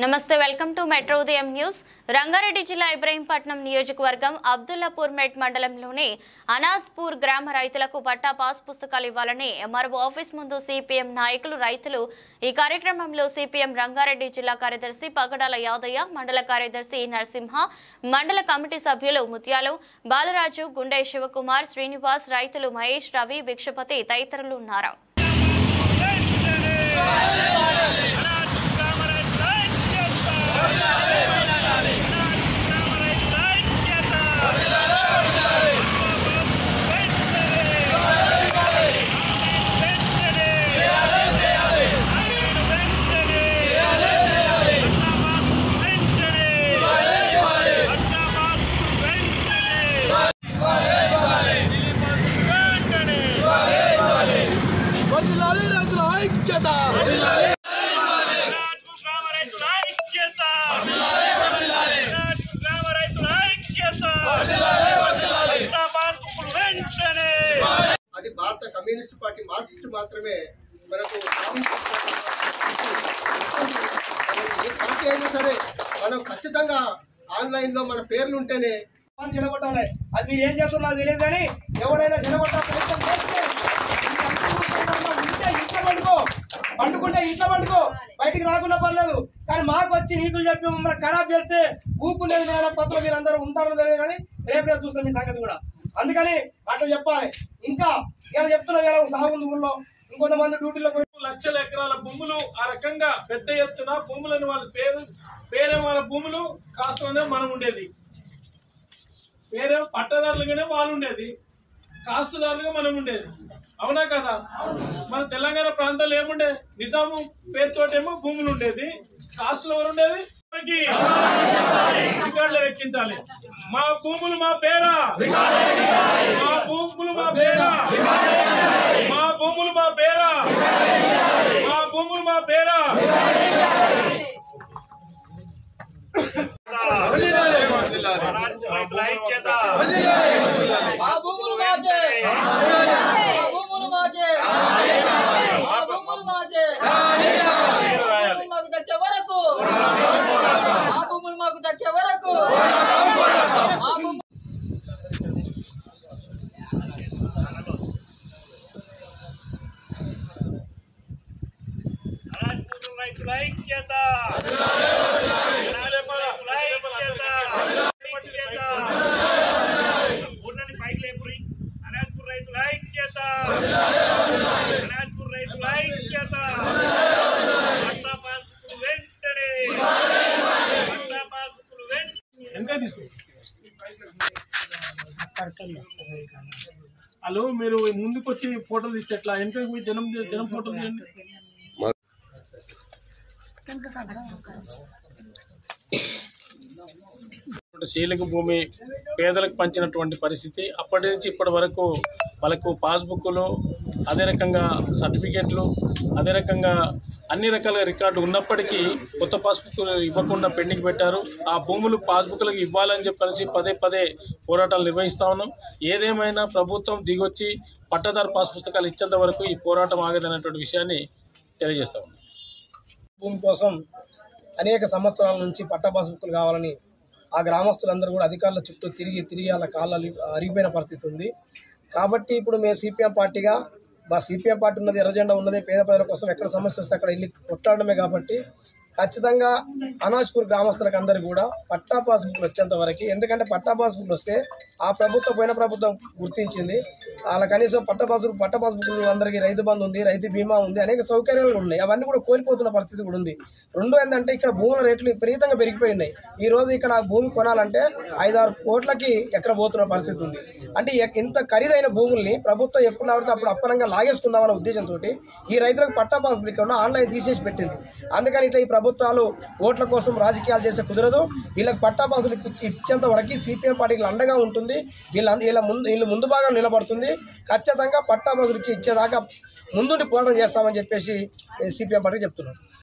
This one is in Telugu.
నమస్తే వెల్కమ్ టు మెట్రో ఉదయం న్యూస్. రంగారెడ్డి జిల్లా ఇబ్రహీంపట్నం నియోజకవర్గం అబ్దుల్లాపూర్ మెట్ మండలంలోని అనాజ్పూర్ గ్రామ రైతులకు పట్టా పాస్ పుస్తకాలు ఇవ్వాలని ఎంఆర్ఓ ఆఫీస్ ముందు సిపిఎం నాయకులు రైతులు. ఈ కార్యక్రమంలో సిపిఎం రంగారెడ్డి జిల్లా కార్యదర్శి పగడాల యాదయ్య, మండల కార్యదర్శి నరసింహ, మండల కమిటీ సభ్యులు ముత్యాలు, బాలరాజు, గుండె శివకుమార్, శ్రీనివాస్, రైతులు మహేష్, రవి, భిక్షపతి తదితరులు ఉన్నారు. అది భారత కమ్యూనిస్ట్ పార్టీ మార్క్సిస్ట్ మాత్రమే మనకు ఏ పార్టీ అయినా సరే మనం ఖచ్చితంగా ఆన్లైన్ లో మన పేర్లు ఉంటేనే చెడగొట్టాలి. అది మీరు ఏం చేస్తున్నా తెలియదు కానీ ఎవరైనా చెడగొట్టాలి పండుకుంటే ఇంట్లో పండుకో, బయటికి రాకుండా పర్లేదు. కానీ మాకు వచ్చి నీతులు చెప్పి మమ్మల్ని ఖరాబ్ చేస్తే ఊపుకునేది పత్రం మీరు అందరూ ఉంటారో తెలియదు కానీ రేపు చూస్తాం మీ సంగతి కూడా. అందుకని అట్లా చెప్పాలి. ఇంకా ఇలా చెప్తున్నా వేళ సాగుంది ఊళ్ళో ఇంకొంతమంది డ్యూటీలో లక్షల ఎకరాల భూములు ఆ రకంగా పెద్ద ఎత్తున భూములను వాళ్ళ పేరే వాళ్ళ భూములు కాస్తూనే మనం ఉండేది, వేరే పట్టదారులుగానే వాళ్ళు ఉండేది, కాస్తుదారులుగా మనం ఉండేది. అవునా కదా? మన తెలంగాణ ప్రాంతాల్లో ఏముండే, నిజాము పేరుతోటేమో భూములు ఉండేది, కాస్తులు ఎవరు ఉండేది, రికార్డులు ఎక్కించాలి. మా భూములు మా పేరా, మా భూములు మా పేరా, మా భూములు మా పేరా, మా భూములు మా పేరా. హలో, మీరు ముందుకు వచ్చి ఫోటోలు తీస్తే ఎట్లా? వెనక జనం ఫోటోలు తీయండి. శీలక భూమి పేదలకు పంచినటువంటి పరిస్థితి. అప్పటి నుంచి ఇప్పటి వరకు వాళ్ళకు పాస్బుక్లు, అదే రకంగా సర్టిఫికెట్లు, అదే రకంగా అన్ని రకాల రికార్డు ఉన్నప్పటికీ కొత్త పాస్బుక్లు ఇవ్వకుండా పెండింగ్ పెట్టారు. ఆ భూములు పాస్బుక్లకు ఇవ్వాలని చెప్పేసి పదే పదే పోరాటాలు నిర్వహిస్తా ఉన్నాం. ఏదేమైనా ప్రభుత్వం దిగొచ్చి పట్టదారు పాస్ పుస్తకాలు ఇచ్చేంత వరకు ఈ పోరాటం ఆగదనేటువంటి విషయాన్ని తెలియజేస్తా ఉన్నాం. భూమి కోసం అనేక సంవత్సరాల నుంచి పట్టా పాస్బుక్లు కావాలని ఆ గ్రామస్తులందరూ కూడా అధికారుల చుట్టూ తిరిగి వాళ్ళ కాళ్ళు అరిగిపోయిన పరిస్థితి ఉంది. కాబట్టి ఇప్పుడు మేము సిపిఎం పార్టీగా, మా సిపిఎం పార్టీ ఉన్నది, ఎర్ర జెండా ఉన్నది, పేద ప్రజల కోసం ఎక్కడ సమస్య వస్తే అక్కడ వెళ్ళి కొట్లాడమే. కాబట్టి ఖచ్చితంగా అనాజ్పూర్ గ్రామస్తులకు అందరికీ కూడా పట్టా పాస్బుక్లు వచ్చేంత వరకు, ఎందుకంటే పట్టా పాస్బుక్లు వస్తే ఆ ప్రభుత్వం పోయిన ప్రభుత్వం గుర్తించింది వాళ్ళ కనీసం పట్టా పాస్బుక్లు అందరికీ రైతు బంధు ఉంది, రైతు బీమా ఉంది, అనేక సౌకర్యాలు ఉన్నాయి. అవన్నీ కూడా కోల్పోతున్న పరిస్థితి కూడా ఉంది. రెండు ఏంటంటే ఇక్కడ భూముల రేట్లు విపరీతంగా పెరిగిపోయినాయి. ఈ రోజు ఇక్కడ భూమి కొనాలంటే 5-6 కోట్లకి ఎక్కడ పోతున్న పరిస్థితి ఉంది. అంటే ఇంత ఖరీదైన భూముల్ని ప్రభుత్వం ఎప్పుడు పడితే అప్పుడు అప్పనంగా లాగేసుకుందామన్న ఉద్దేశంతో ఈ రైతులకు పట్టా పాస్బుక్ ఆన్లైన్ తీసేసి పెట్టింది. అందుకని ఇట్లా ఈ ప్రభుత్వాలు ఓట్ల కోసం రాజకీయాలు చేస్తే కుదరదు. వీళ్ళకి పట్టా పాసులు ఇచ్చేంత వరకు సిపిఎం పార్టీకి అండగా ఉంటుంది. వీళ్ళు ముందు భాగం నిలబడుతుంది. ఖచ్చితంగా పట్టా పాసులకి ఇచ్చేదాకా ముందుండి పోరాటం చేస్తామని చెప్పేసి సిపిఎం పార్టీకి చెప్తున్నారు.